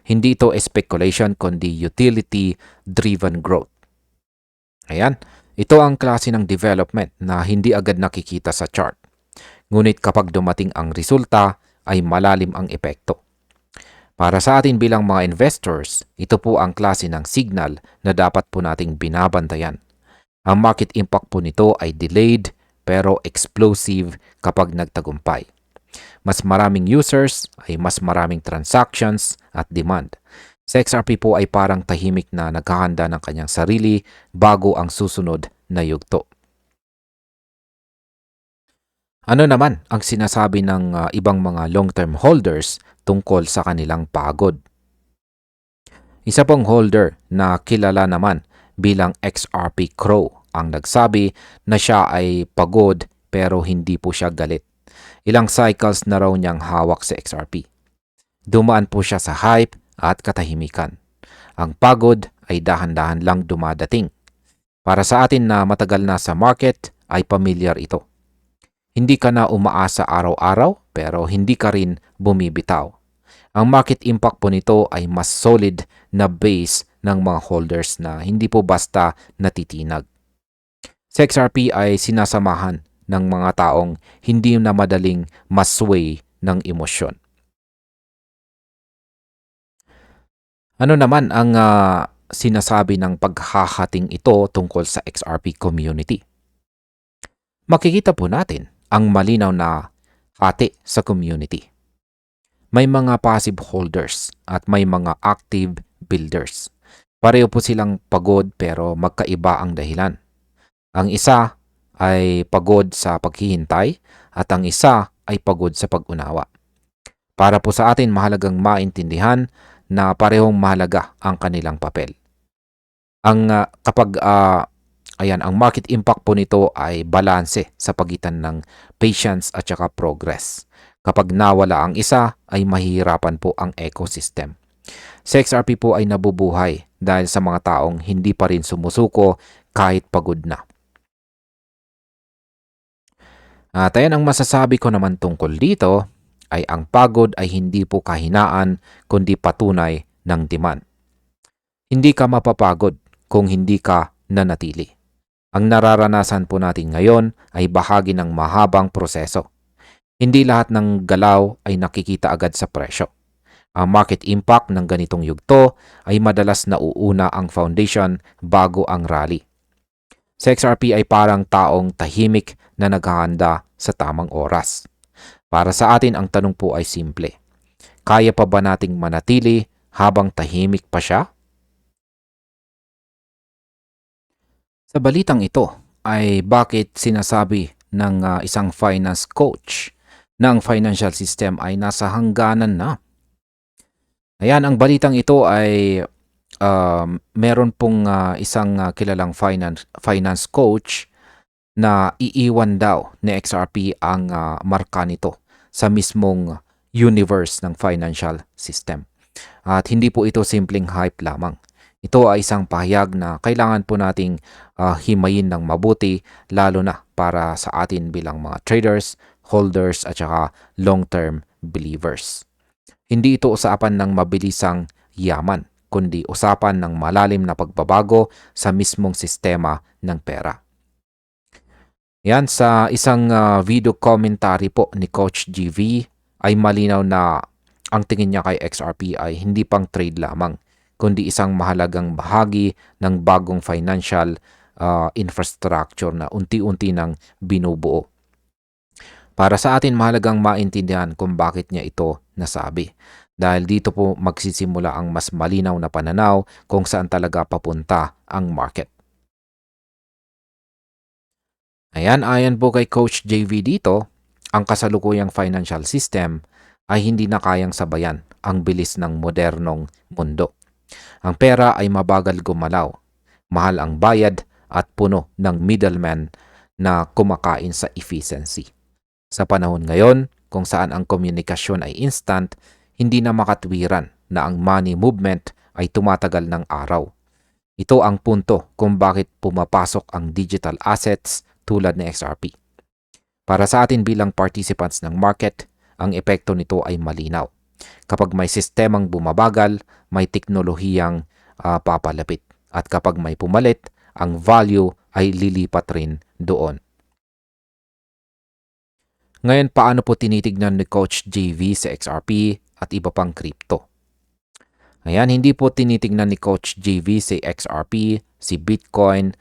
Hindi ito speculation kundi utility-driven growth. Ayan, ito ang klase ng development na hindi agad nakikita sa chart. Ngunit kapag dumating ang resulta, ay malalim ang epekto. Para sa atin bilang mga investors, ito po ang klase ng signal na dapat po nating binabantayan. Ang market impact po nito ay delayed pero explosive kapag nagtagumpay. Mas maraming users ay mas maraming transactions at demand. Sa XRP po ay parang tahimik na naghahanda ng kanyang sarili bago ang susunod na yugto. Ano naman ang sinasabi ng ibang mga long-term holders tungkol sa kanilang pagod? Isa pong holder na kilala naman bilang XRP Crow ang nagsabi na siya ay pagod pero hindi po siya galit. Ilang cycles na raw niyang hawak sa XRP. Dumaan po siya sa hype at katahimikan. Ang pagod ay dahan-dahan lang dumadating. Para sa atin na matagal na sa market ay pamilyar ito. Hindi ka na umaasa araw-araw pero hindi ka rin bumibitaw. Ang market impact po nito ay mas solid na base ng mga holders na hindi po basta natitinag. Sa XRP ay sinasamahan ng mga taong hindi na madaling masway ng emosyon. Ano naman ang sinasabi ng paghahating ito tungkol sa XRP community? Makikita po natin ang malinaw na hati sa community. May mga passive holders at may mga active builders. Pareho po silang pagod pero magkaiba ang dahilan. Ang isa ay pagod sa paghihintay at ang isa ay pagod sa pag-unawa. Para po sa atin, mahalagang maintindihan na parehong mahalaga ang kanilang papel. Ang market impact po nito ay balanse sa pagitan ng patience at saka progress. Kapag nawala ang isa, ay mahihirapan po ang ecosystem. Si XRP po ay nabubuhay dahil sa mga taong hindi pa rin sumusuko kahit pagod na. At ayan ang masasabi ko naman tungkol dito ay ang pagod ay hindi po kahinaan kundi patunay ng demand. Hindi ka mapapagod kung hindi ka nanatili. Ang nararanasan po natin ngayon ay bahagi ng mahabang proseso. Hindi lahat ng galaw ay nakikita agad sa presyo. Ang market impact ng ganitong yugto ay madalas nauuna ang foundation bago ang rally. Si XRP ay parang taong tahimik na naghahanda sa tamang oras. Para sa atin, ang tanong po ay simple. Kaya pa ba nating manatili habang tahimik pa siya? Sa balitang ito ay bakit sinasabi ng isang finance coach na ang financial system ay nasa hangganan na? Ayan, ang balitang ito ay meron pong isang kilalang finance coach na iiwan daw ni XRP ang marka nito sa mismong universe ng financial system. At hindi po ito simpleng hype lamang. Ito ay isang pahayag na kailangan po nating himayin ng mabuti, lalo na para sa atin bilang mga traders, holders at saka long-term believers. Hindi ito usapan ng mabilisang yaman, kundi usapan ng malalim na pagbabago sa mismong sistema ng pera. Yan, sa isang video commentary po ni Coach GV ay malinaw na ang tingin niya kay XRP ay hindi pang trade lamang, kundi isang mahalagang bahagi ng bagong financial infrastructure na unti-unti nang binubuo. Para sa atin, mahalagang maintindihan kung bakit niya ito nasabi. Dahil dito po magsisimula ang mas malinaw na pananaw kung saan talaga papunta ang market. Ayan po kay Coach JV dito, ang kasalukuyang financial system ay hindi na kayang sabayan ang bilis ng modernong mundo. Ang pera ay mabagal gumalaw, mahal ang bayad at puno ng middleman na kumakain sa efficiency. Sa panahon ngayon, kung saan ang komunikasyon ay instant, hindi na makatwiran na ang money movement ay tumatagal ng araw. Ito ang punto kung bakit pumapasok ang digital assets tulad ni XRP. Para sa atin bilang participants ng market, ang epekto nito ay malinaw. Kapag may sistemang bumabagal, may teknolohiyang papalapit. At kapag may pumalit, ang value ay lilipat rin doon. Ngayon, paano po tinitignan ni Coach JV sa XRP at iba pang crypto? Ayan, hindi po tinitignan ni Coach JV si XRP, si Bitcoin,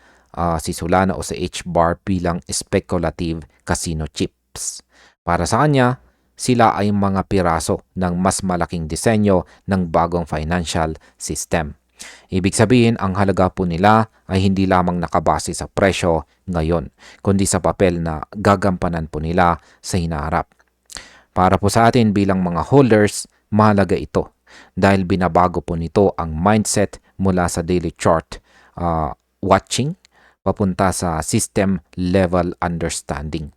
si Solana o si HBAR bilang speculative casino chips. Para sa kanya, sila ay mga piraso ng mas malaking disenyo ng bagong financial system. Ibig sabihin, ang halaga po nila ay hindi lamang nakabase sa presyo ngayon, kundi sa papel na gagampanan po nila sa hinaharap. Para po sa atin bilang mga holders, mahalaga ito dahil binabago po nito ang mindset mula sa daily chart watching papunta sa system level understanding.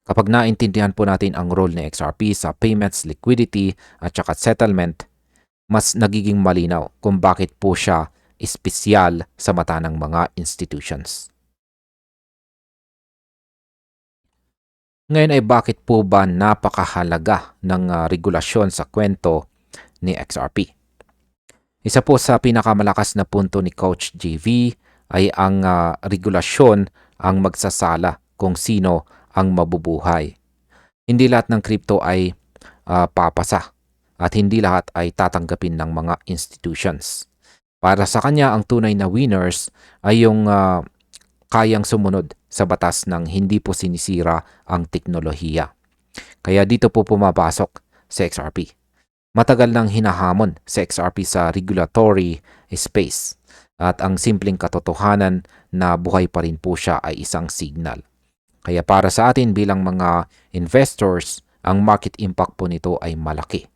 Kapag naintindihan po natin ang role ni XRP sa payments, liquidity at saka settlement, mas nagiging malinaw kung bakit po siya espesyal sa mata ng mga institutions. Ngayon ay bakit po ba napakahalaga ng regulasyon sa kwento ni XRP? Isa po sa pinakamalakas na punto ni Coach JV ay ang regulasyon ang magsasala kung sino ang mabubuhay. Hindi lahat ng crypto ay papasa at hindi lahat ay tatanggapin ng mga institutions. Para sa kanya, ang tunay na winners ay yung kayang sumunod sa batas ng hindi po sinisira ang teknolohiya. Kaya dito po pumapasok si XRP. Matagal nang hinahamon si XRP sa regulatory space at ang simpleng katotohanan na buhay pa rin po siya ay isang signal. Kaya para sa atin bilang mga investors, ang market impact po nito ay malaki.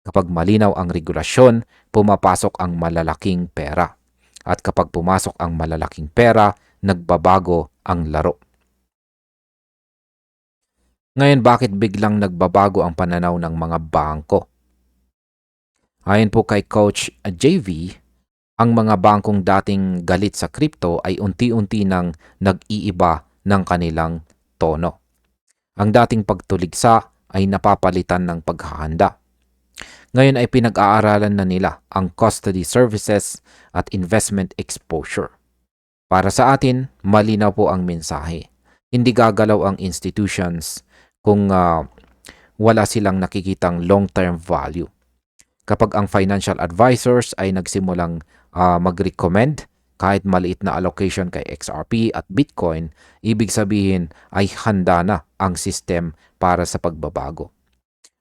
Kapag malinaw ang regulasyon, pumapasok ang malalaking pera. At kapag pumasok ang malalaking pera, nagbabago ang laro. Ngayon, bakit biglang nagbabago ang pananaw ng mga bangko? Ayon po kay Coach JV, ang mga bangkong dating galit sa crypto ay unti-unti nang nag-iiba ng kanilang tono. Ang dating pagtuligsa ay napapalitan ng paghahanda. Ngayon ay pinag-aaralan na nila ang custody services at investment exposure. Para sa atin, malinaw po ang mensahe. Hindi gagalaw ang institutions kung wala silang nakikitang long-term value. Kapag ang financial advisors ay nagsimulang mag-recommend kahit maliit na allocation kay XRP at Bitcoin, ibig sabihin ay handa na ang system para sa pagbabago.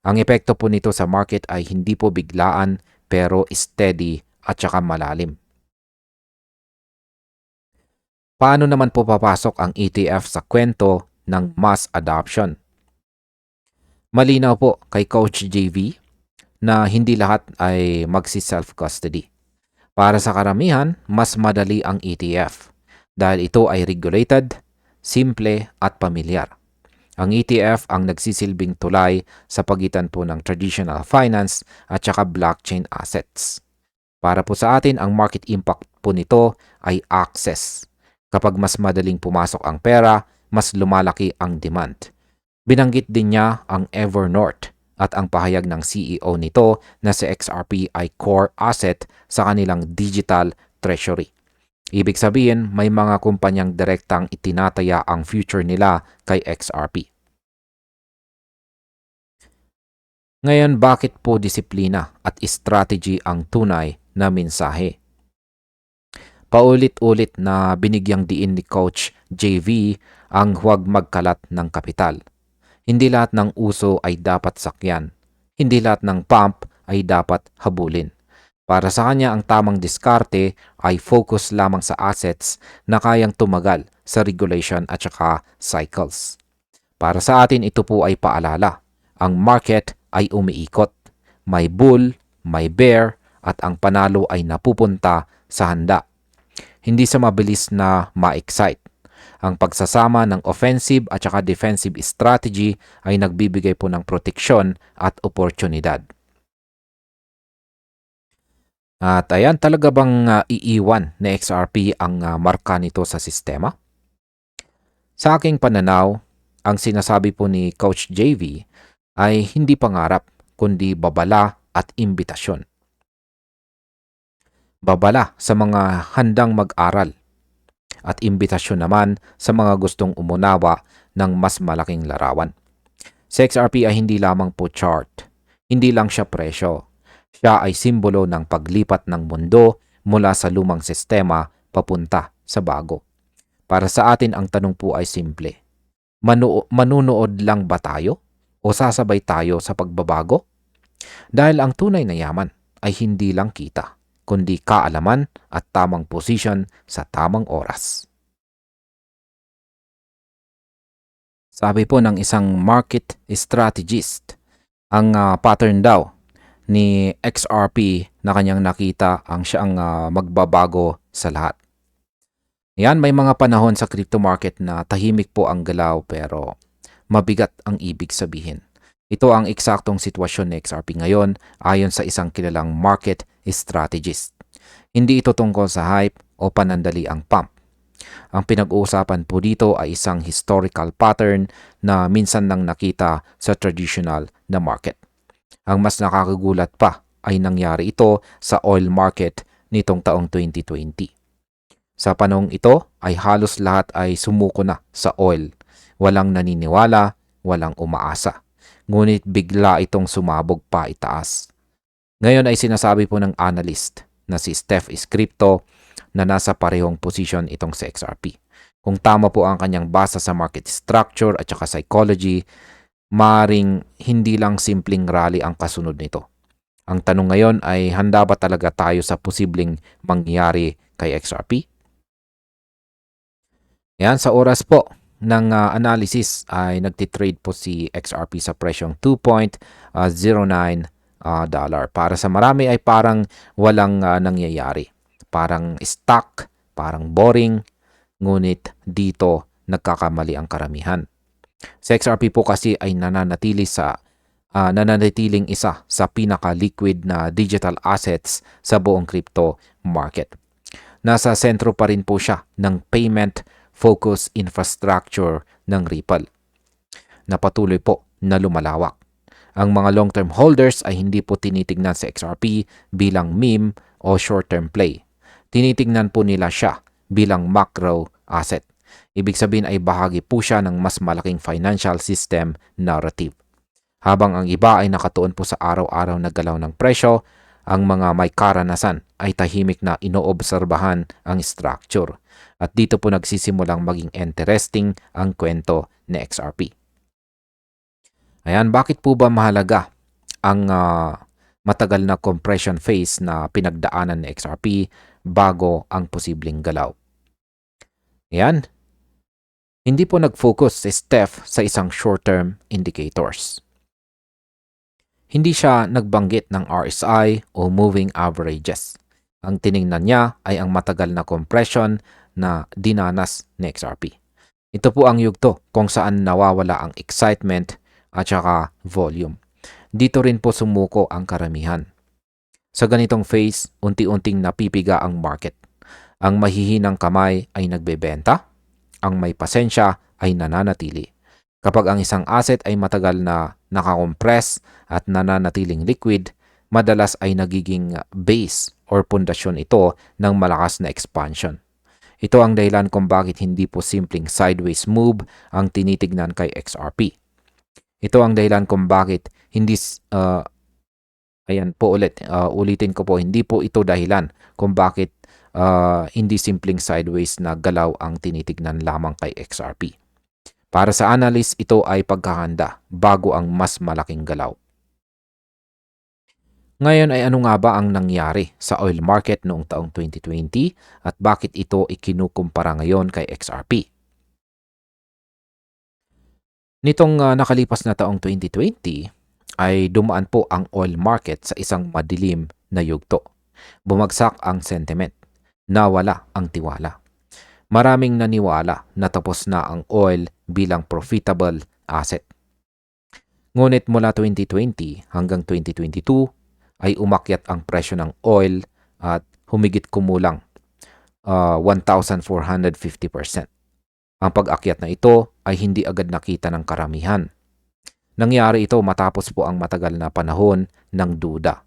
Ang epekto po nito sa market ay hindi po biglaan pero steady at saka malalim. Paano naman po papasok ang ETF sa kwento ng mass adoption? Malinaw po kay Coach JV na hindi lahat ay magsi-self-custody. Para sa karamihan, mas madali ang ETF dahil ito ay regulated, simple at pamilyar. Ang ETF ang nagsisilbing tulay sa pagitan po ng traditional finance at saka blockchain assets. Para po sa atin, ang market impact po nito ay access. Kapag mas madaling pumasok ang pera, mas lumalaki ang demand. Binanggit din niya ang Evernorth at ang pahayag ng CEO nito na si XRP ay core asset sa kanilang digital treasury. Ibig sabihin, may mga kumpanyang direktang itinataya ang future nila kay XRP. Ngayon, bakit po disiplina at strategy ang tunay na mensahe? Paulit-ulit na binigyang diin ni Coach JV ang huwag magkalat ng kapital. Hindi lahat ng uso ay dapat sakyan. Hindi lahat ng pump ay dapat habulin. Para sa kanya, ang tamang diskarte ay focus lamang sa assets na kayang tumagal sa regulation at saka cycles. Para sa atin, ito po ay paalala. Ang market ay umiikot. May bull, may bear, at ang panalo ay napupunta sa handa. Hindi sa mabilis na ma-excite. Ang pagsasama ng offensive at saka defensive strategy ay nagbibigay po ng proteksyon at oportunidad. At ayan, talaga bang iiwan na XRP ang marka nito sa sistema? Sa aking pananaw, ang sinasabi po ni Coach JV ay hindi pangarap kundi babala at imbitasyon. Babala sa mga handang mag-aral at imbitasyon naman sa mga gustong umunawa ng mas malaking larawan. Si XRP ay hindi lamang po chart, hindi lang siya presyo. Siya ay simbolo ng paglipat ng mundo mula sa lumang sistema papunta sa bago. Para sa atin, ang tanong po ay simple. Manunood lang ba tayo o sasabay tayo sa pagbabago? Dahil ang tunay na yaman ay hindi lang kita, kundi kaalaman at tamang posisyon sa tamang oras. Sabi po ng isang market strategist, ang pattern daw ni XRP na kanyang nakita ang siyang magbabago sa lahat. Yan, may mga panahon sa crypto market na tahimik po ang galaw pero mabigat ang ibig sabihin. Ito ang eksaktong sitwasyon ni XRP ngayon ayon sa isang kilalang market strategist. Hindi ito tungkol sa hype o panandali ang pump. Ang pinag-uusapan po dito ay isang historical pattern na minsan nang nakita sa traditional na market. Ang mas nakakagulat pa ay nangyari ito sa oil market nitong taong 2020. Sa panahong ito ay halos lahat ay sumuko na sa oil. Walang naniniwala, walang umaasa. Ngunit bigla itong sumabog pa itaas. Ngayon ay sinasabi po ng analyst na si Steph is Crypto na nasa parehong posisyon itong si XRP. Kung tama po ang kanyang basa sa market structure at saka psychology, maring hindi lang simpleng rally ang kasunod nito. Ang tanong ngayon ay handa ba talaga tayo sa posibleng mangyari kay XRP? Yan, sa oras po ng analysis ay nagtitrade po si XRP sa presyong 2.09 dollar. Para sa marami ay parang walang nangyayari. Parang stuck, parang boring, ngunit dito nagkakamali ang karamihan. Sa XRP po kasi ay nananatiling isa sa pinaka-liquid na digital assets sa buong crypto market. Nasa sentro pa rin po siya ng payment-focused infrastructure ng Ripple na patuloy po na lumalawak. Ang mga long-term holders ay hindi po tinitingnan sa XRP bilang meme o short-term play. Tinitingnan po nila siya bilang macro asset. Ibig sabihin ay bahagi po siya ng mas malaking financial system narrative. Habang ang iba ay nakatuon po sa araw-araw na galaw ng presyo, ang mga may karanasan ay tahimik na inoobserbahan ang structure. At dito po nagsisimulang maging interesting ang kwento ni XRP. Ayan, bakit po ba mahalaga ang matagal na compression phase na pinagdaanan ni XRP bago ang posibleng galaw? Ayan, hindi po nag-focus si Steph sa isang short-term indicators. Hindi siya nagbanggit ng RSI o moving averages. Ang tiningnan niya ay ang matagal na compression na dinanas ni XRP. Ito po ang yugto kung saan nawawala ang excitement at saka volume. Dito rin po sumuko ang karamihan. Sa ganitong phase, unti-unting napipiga ang market. Ang mahihinang kamay ay nagbebenta, ang may pasensya ay nananatili. Kapag ang isang asset ay matagal na nakakompress at nananatiling liquid, madalas ay nagiging base or pundasyon ito ng malakas na expansion. Ito ang dahilan kung bakit hindi po simpleng sideways move ang tinitignan kay XRP. Ito ang dahilan kung bakit hindi, ulitin ko po, hindi po ito dahilan kung bakit hindi simpleng sideways na galaw ang tinitignan lamang kay XRP. Para sa analyst, ito ay pagkahanda bago ang mas malaking galaw. Ngayon ay ano nga ba ang nangyari sa oil market noong taong 2020 at bakit ito ikinukumpara ngayon kay XRP? Nitong nakalipas na taong 2020 ay dumaan po ang oil market sa isang madilim na yugto. Bumagsak ang sentiment, nawala ang tiwala. Maraming naniwala na tapos na ang oil bilang profitable asset. Ngunit mula 2020 hanggang 2022 ay umakyat ang presyo ng oil at humigit kumulang 1,450%. Ang pag-akyat na ito ay hindi agad nakita ng karamihan. Nangyari ito matapos po ang matagal na panahon ng duda.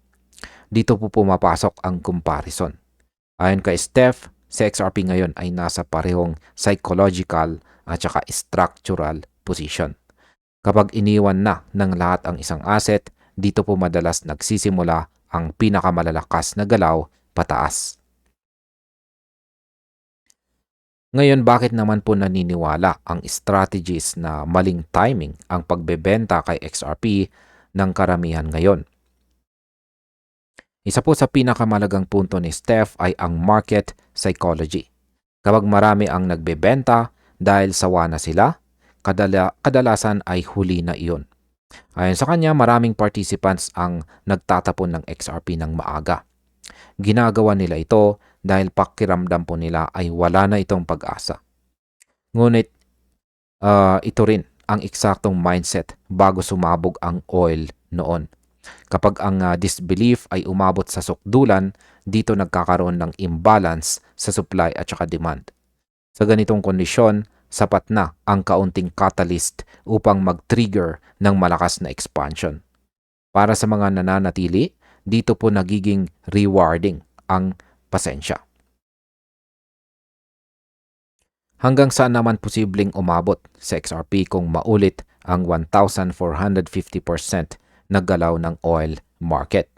Dito po pumapasok ang comparison. Ayon kay Steph, si XRP ngayon ay nasa parehong psychological at saka structural position. Kapag iniwan na ng lahat ang isang asset, dito po madalas nagsisimula ang pinakamalalakas na galaw pataas. Ngayon, bakit naman po naniniwala ang strategies na maling timing ang pagbebenta kay XRP ng karamihan ngayon? Isa po sa pinakamalagang punto ni Steph ay ang market psychology. Kapag marami ang nagbebenta dahil sawa na sila, kadalasan ay huli na iyon. Ayon sa kanya, maraming participants ang nagtatapon ng XRP ng maaga. Ginagawa nila ito dahil pakiramdam po nila ay wala na itong pag-asa. Ngunit ito rin ang eksaktong mindset bago sumabog ang oil noon. Kapag ang disbelief ay umabot sa sukdulan, dito nagkakaroon ng imbalance sa supply at saka demand. Sa ganitong kondisyon, sapat na ang kaunting catalyst upang mag-trigger ng malakas na expansion. Para sa mga nananatili, dito po nagiging rewarding ang pasensya. Hanggang saan naman posibleng umabot sa XRP kung maulit ang 1,450% na galaw ng oil market?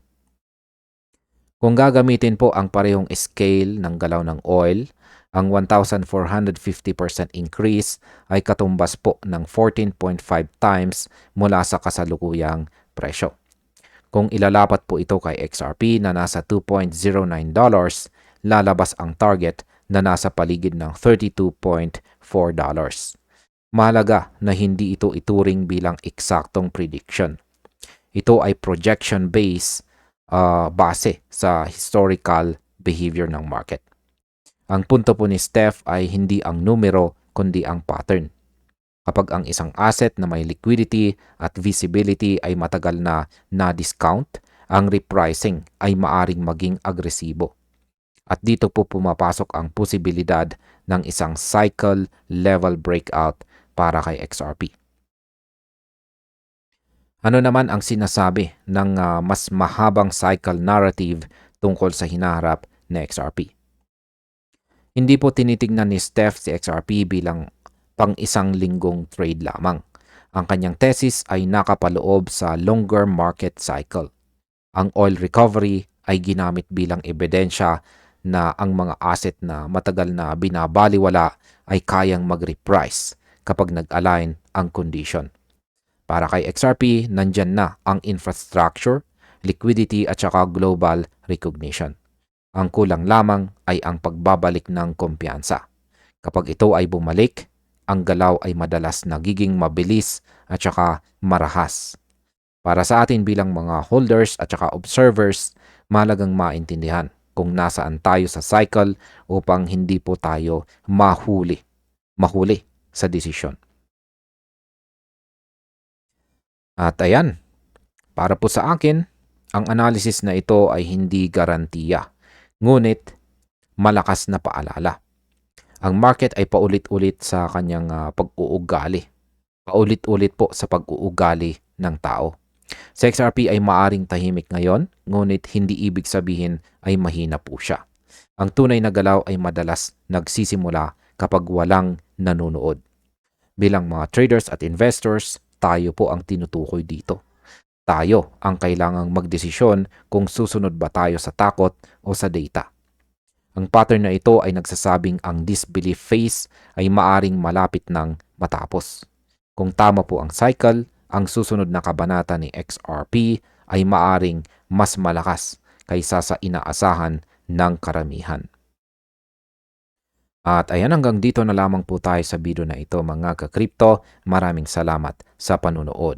Kung gagamitin po ang parehong scale ng galaw ng oil, ang 1,450% increase ay katumbas po ng 14.5 times mula sa kasalukuyang presyo. Kung ilalapat po ito kay XRP na nasa $2.09, lalabas ang target na nasa paligid ng $32.4. Mahalaga na hindi ito ituring bilang eksaktong prediction. Ito ay projection base sa historical behavior ng market. Ang punto po ni Steph ay hindi ang numero kundi ang pattern. Kapag ang isang asset na may liquidity at visibility ay matagal na na-discount, ang repricing ay maaring maging agresibo. At dito po pumapasok ang posibilidad ng isang cycle level breakout para kay XRP. Ano naman ang sinasabi ng mas mahabang cycle narrative tungkol sa hinaharap na XRP? Hindi po tinitingnan ni Steph si XRP bilang pang isang linggong trade lamang. Ang kanyang thesis ay nakapaloob sa longer market cycle. Ang oil recovery ay ginamit bilang ebidensya na ang mga asset na matagal na binabaliwala ay kayang mag-reprice kapag nag-align ang condition. Para kay XRP, nandyan na ang infrastructure, liquidity at saka global recognition. Ang kulang lamang ay ang pagbabalik ng kumpiyansa. Kapag ito ay bumalik, ang galaw ay madalas nagiging mabilis at saka marahas. Para sa atin bilang mga holders at saka observers, mahalagang maintindihan kung nasaan tayo sa cycle upang hindi po tayo mahuli sa desisyon. At ayan, para po sa akin, ang analysis na ito ay hindi garantiya, ngunit malakas na paalala. Ang market ay paulit-ulit sa kanyang pag-uugali. Paulit-ulit po sa pag-uugali ng tao. Sa XRP ay maaring tahimik ngayon, ngunit hindi ibig sabihin ay mahina po siya. Ang tunay na galaw ay madalas nagsisimula kapag walang nanonood. Bilang mga traders at investors, tayo po ang tinutukoy dito. Tayo ang kailangang magdesisyon kung susunod ba tayo sa takot o sa data. Ang pattern na ito ay nagsasabing ang disbelief phase ay maaring malapit ng matapos. Kung tama po ang cycle, ang susunod na kabanata ni XRP ay maaring mas malakas kaysa sa inaasahan ng karamihan. At ayan, hanggang dito na lamang po tayo sa video na ito mga ka-crypto. Maraming salamat sa panunood.